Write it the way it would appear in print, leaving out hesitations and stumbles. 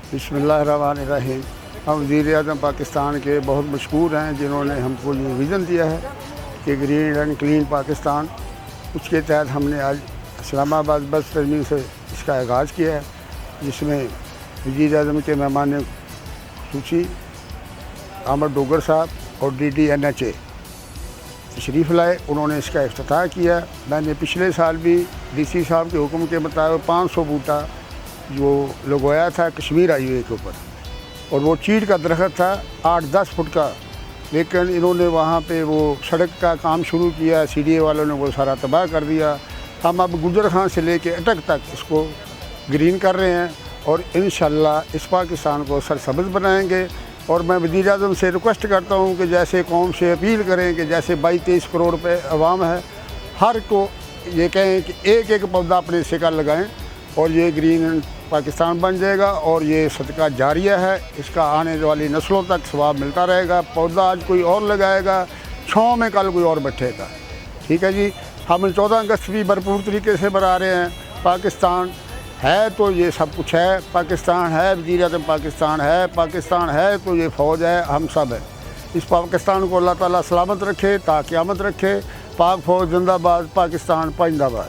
बिस्मिल्लाहिर्रहमानिर्रहीम। हम वज़ीर-ए-आज़म पाकिस्तान के बहुत मशहूर हैं, जिन्होंने हमको ये विज़न दिया है कि ग्रीन एंड क्लीन पाकिस्तान। उसके तहत हमने आज इस्लामाबाद बस टर्मिनल से इसका आगाज़ किया है, जिसमें वज़ीर-ए-आज़म के मेहमान ख़ुसूसी अहमद डोगर साहब और DD-NHA तशरीफ़ लाए। उन्होंने इसका इफ्तिताह किया। मैंने पिछले साल भी DC साहब के हुक्म के मुताबिक 500 बूटा जो लगवाया था कश्मीर हाईवे के ऊपर, और वो चीड़ का दरख्त था 8-10 फुट का, लेकिन इन्होंने वहाँ पे वो सड़क का काम शुरू किया, CDA वालों ने वो सारा तबाह कर दिया। हम अब गुजर खां से लेके अटक तक इसको ग्रीन कर रहे हैं और इंशाअल्लाह इस पाकिस्तान को सरसब्ज़ बनाएंगे। और मैं वज़ीर-ए-आज़म से रिक्वेस्ट करता हूँ कि जैसे कौम से अपील करें कि जैसे 22-23 करोड़ रुपए अवाम है, हर को ये कहें कि एक एक पौधा अपने हिस्से का लगाएँ और ये ग्रीन पाकिस्तान बन जाएगा। और ये सदका जारिया है, इसका आने वाली नस्लों तक सवाब मिलता रहेगा। पौधा आज कोई और लगाएगा, छाँव में कल कोई और बैठेगा। ठीक है जी। हम 14 अगस्त भी भरपूर तरीके से मना रहे हैं। पाकिस्तान है तो ये सब कुछ है, पाकिस्तान है, वज़ीर-ए-आज़म पाकिस्तान है तो ये फ़ौज है, हम सब है। इस पाकिस्तान को अल्लाह ताला सलामत रखे, ता क़यामत रखे। पाक फ़ौज जिंदाबाद, पाकिस्तान पाइंदाबाद।